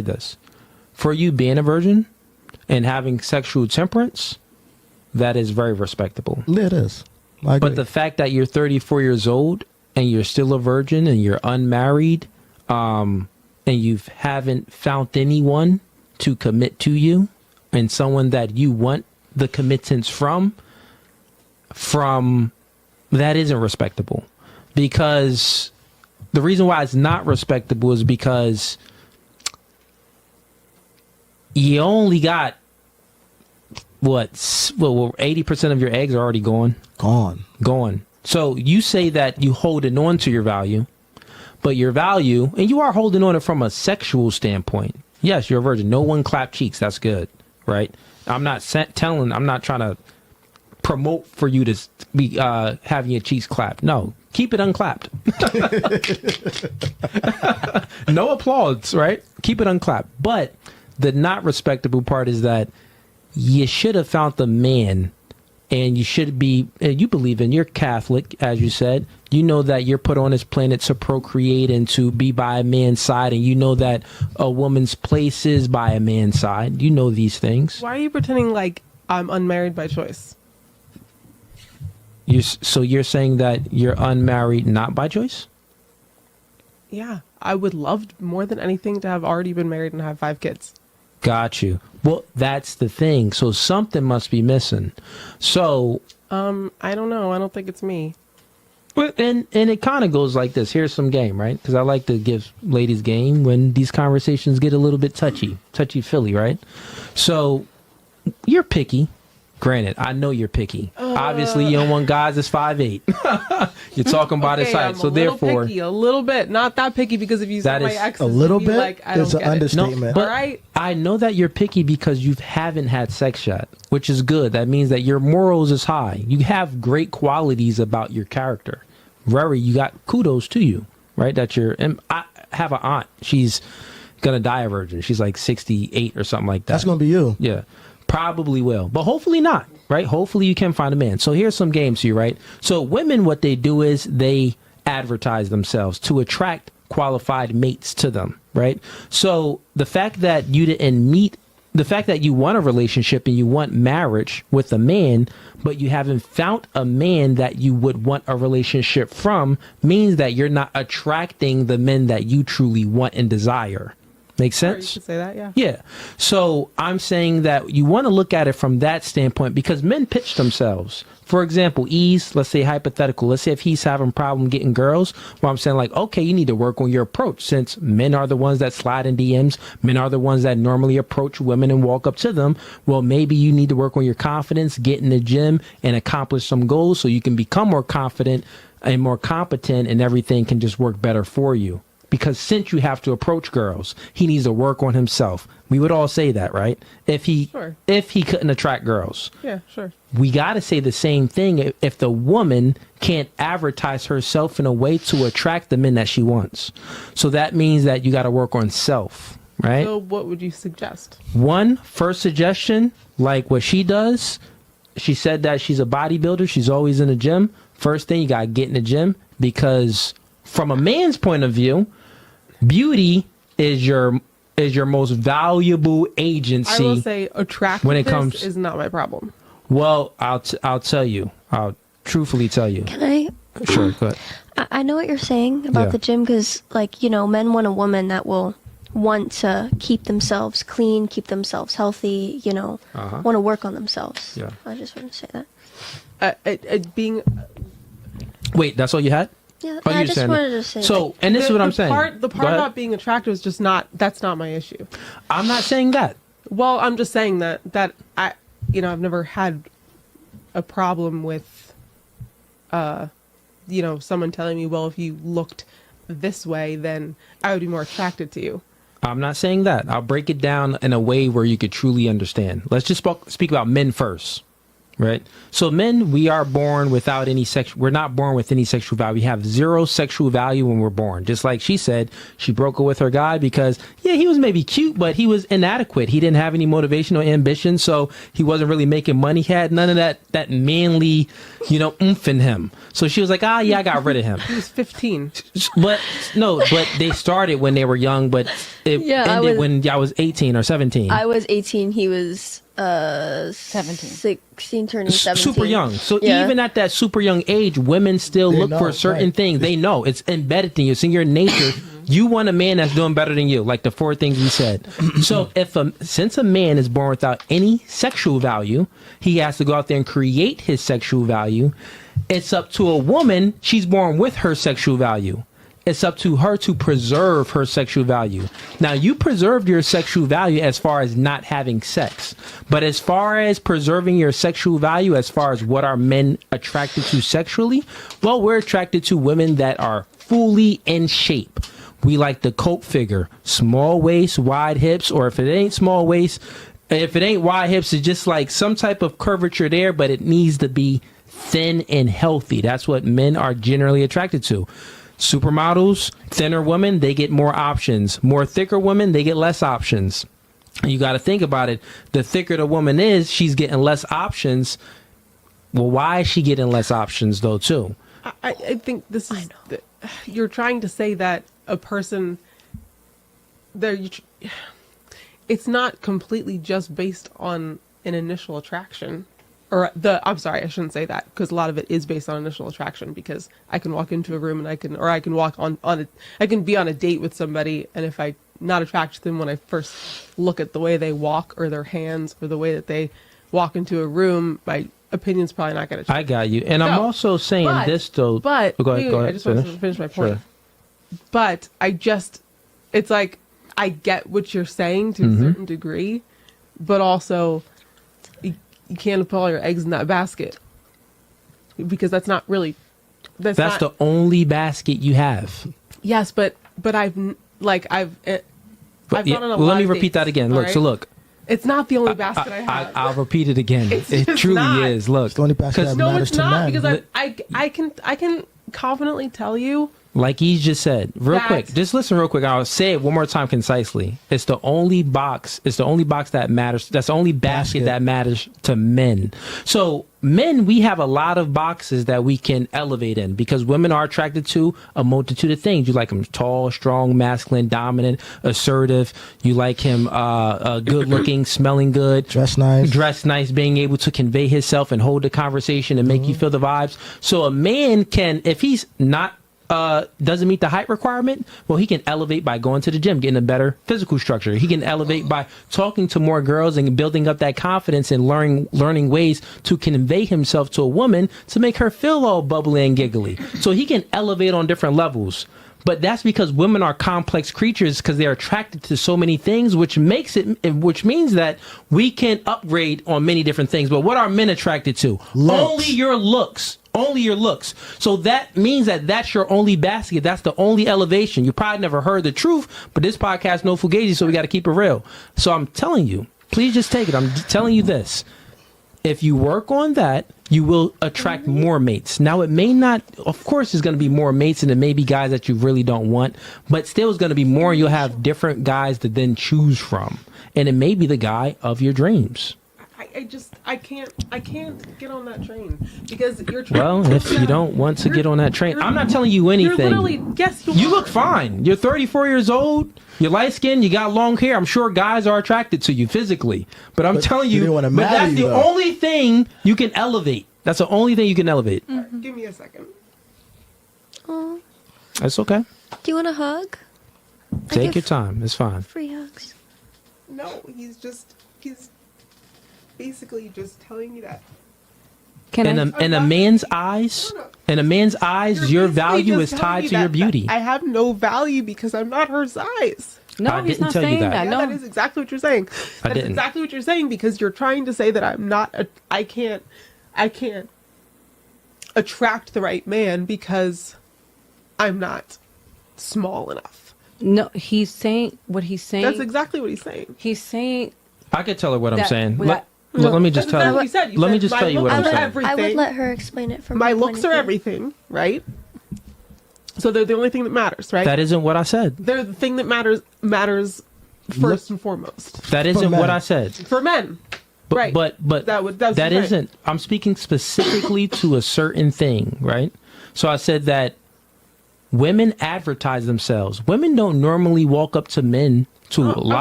this. For you being a virgin and having sexual temperance, that is very respectable. It is. I agree. But the fact that you're 34 years old and you're still a virgin and you're unmarried, and you haven't found anyone to commit to you and someone that you want the committance from that isn't respectable. Because the reason why it's not respectable is because you only got what 80% of your eggs are already gone. Gone. So you say that you holding on to your value, but your value, and you are holding on it from a sexual standpoint. Yes, you're a virgin. No one clap cheeks. That's good, right? I'm not I'm not trying to promote for you to be having your cheeks clapped. No, keep it unclapped. No applause, right? Keep it unclapped. But the not respectable part is that you should have found the man, and you should be, you believe in, you're Catholic, as you said. You know that you're put on this planet to procreate and to be by a man's side, and you know that a woman's place is by a man's side. You know these things. Why are you pretending like I'm unmarried by choice? So you're saying that you're unmarried not by choice? Yeah, I would love more than anything to have already been married and have 5 kids. Got you. Well, that's the thing. So something must be missing. So I don't know. I don't think it's me. Well, and it kind of goes like this. Here's some game, right? Because I like to give ladies game when these conversations get a little bit touchy-feely, right? So you're picky. Granted, I know you're picky. Obviously, you don't want guys that's 5'8". You're talking about his height. So therefore, picky, a little bit, not that picky, because if you said my exes, a little bit, like, I it's don't an get understatement. No, but right? I know that you're picky because you haven't had sex yet, which is good. That means that your morals is high. You have great qualities about your character. You got kudos to you, right? That you're. And I have an aunt. She's gonna die a virgin. She's like 68 or something like that. That's gonna be you. Yeah. Probably will, but hopefully not, right? Hopefully you can find a man. So here's some games to you, right? So women, what they do is they advertise themselves to attract qualified mates to them, right? So the fact that you didn't meet, the fact that you want a relationship and you want marriage with a man, but you haven't found a man that you would want a relationship from, means that you're not attracting the men that you truly want and desire. Make sense? You could say that, yeah. Yeah. So I'm saying that you want to look at it from that standpoint, because men pitch themselves. For example, let's say hypothetical. Let's say if he's having a problem getting girls, well, I'm saying like, okay, you need to work on your approach, since men are the ones that slide in DMs. Men are the ones that normally approach women and walk up to them. Well, maybe you need to work on your confidence, get in the gym and accomplish some goals so you can become more confident and more competent, and everything can just work better for you. Because since you have to approach girls, he needs to work on himself. We would all say that, right? If he couldn't attract girls. Yeah, sure. We got to say the same thing if the woman can't advertise herself in a way to attract the men that she wants. So that means that you got to work on self, right? So what would you suggest? First suggestion, like what she does, she said that she's a bodybuilder. She's always in the gym. First thing, you got to get in the gym, because from a man's point of view, beauty is your most valuable agency. I will say attractiveness when it comes is not my problem. Well, I'll tell you. I'll truthfully tell you. Can I? Sure, go ahead. I know what you're saying about the gym, because, like, men want a woman that will want to keep themselves clean, keep themselves healthy, want to work on themselves. Yeah. I just want to say that. Wait, that's all you had? Yeah, I just wanted to say so, and this is what I'm saying. The part about being attractive is just that's not my issue. I'm not saying that. Well, I'm just saying that I, I've never had a problem with, someone telling me, well, if you looked this way, then I would be more attracted to you. I'm not saying that. I'll break it down in a way where you could truly understand. Let's just speak about men first, Right. So men, we are born without any we're not born with any sexual value. We have zero sexual value when we're born. Just like she said, she broke up with her guy because, yeah, he was maybe cute, but he was inadequate. He didn't have any motivation or ambition. So he wasn't really making money. He had none of that manly, oomph in him. So she was like, yeah, I got rid of him. He was 15. But they started when they were young, but it ended when I was 18 or 17. I was 18. He was 17. 16, turning 17. Super young. So even at that super young age, women still look for certain things. They know it's embedded in you. It's in your nature. You want a man that's doing better than you, like the 4 things we said. So since a man is born without any sexual value, he has to go out there and create his sexual value. It's up to a woman. She's born with her sexual value. It's up to her to preserve her sexual value. Now, you preserved your sexual value as far as not having sex. But as far as preserving your sexual value, as far as what are men attracted to sexually, well, we're attracted to women that are fully in shape. We like the Coke figure, small waist, wide hips, or if it ain't small waist, if it ain't wide hips, it's just like some type of curvature there, but it needs to be thin and healthy. That's what men are generally attracted to. Supermodels, thinner women, they get more options. More thicker women, they get less options. And you got to think about it. The thicker the woman is, she's getting less options. Well, why is she getting less options, though, too? I think this is... you're trying to say that a person... it's not completely just based on an initial attraction. I'm sorry, I shouldn't say that, because a lot of it is based on initial attraction, because I can walk into a room and I can be on a date with somebody, and if I'm not attracted to them when I first look at the way they walk or their hands or the way that they walk into a room, my opinion's probably not going to change. I got you. And I'm also saying this, though. But, go ahead, I just want to finish my point. Sure. But it's like, I get what you're saying to a certain degree, but also... you can't put all your eggs in that basket, because that's not really that's the only basket you have. Yes, but I've gone on a let lot me of repeat dates, that again. Look, right? so look, it's not the only basket I have. I'll repeat it again. It truly not. is. Look, It's the only basket that No, matters it's to not, men. because I can confidently tell you, like he just said, quick, just listen real quick. I'll say it one more time concisely. It's the only box. It's the only box that matters. That's the only basket that matters to men. So men, we have a lot of boxes that we can elevate in, because women are attracted to a multitude of things. You like him tall, strong, masculine, dominant, assertive. You like him good looking, smelling good, Dress nice, being able to convey himself and hold the conversation and make you feel the vibes. So a man can, if he's not doesn't meet the height requirement, well, he can elevate by going to the gym, getting a better physical structure. He can elevate by talking to more girls and building up that confidence and learning ways to convey himself to a woman to make her feel all bubbly and giggly. So he can elevate on different levels. But that's because women are complex creatures, because they're attracted to so many things, which means that we can upgrade on many different things. But what are men attracted to? Only your looks. Only your looks. So that means that that's your only basket. That's the only elevation. You probably never heard the truth, but this podcast no fugazi, so we got to keep it real. So I'm telling you, please just take it. I'm telling you this. If you work on that, you will attract more mates. Now, it may not, of course, there's going to be more mates, and it may be guys that you really don't want, but still it's going to be more. You'll have different guys to then choose from, and it may be the guy of your dreams. I can't get on that train, because you're trying. Well, if you don't want to get on that train, I'm not telling you anything. You're literally, yes, you look fine. You're 34 years old. You're light skinned. You got long hair. I'm sure guys are attracted to you physically, but I'm telling you, but that's the only thing you can elevate. That's the only thing you can elevate. Mm-hmm. Give me a second. Oh, That's okay. do you want a hug? Take your time. It's fine. Free hugs. No, he's basically just telling you that. In a man's eyes, your value is tied to your beauty. I have no value because I'm not her size. No, I he's didn't not tell you saying that. that. Yeah, No, that is exactly what you're saying. That's didn't. exactly what you're saying, because you're trying to say that I can't attract the right man because I'm not small enough. no, he's saying what he's saying. That's exactly what he's saying. He's saying I could tell her what I'm saying. Let me just That's tell exactly you. what you said. You Let me said just my tell you what looks I'm are saying. everything. I would let her explain it from My her point looks of are view. everything, right? So they're the only thing that matters, right? That isn't what I said. They're the thing that matters first and foremost That isn't men. what I said. for men. But, Right. But that's that what you're saying. isn't. I'm speaking specifically to a certain thing, right? So I said that women advertise themselves. Women don't normally walk up to men to lie.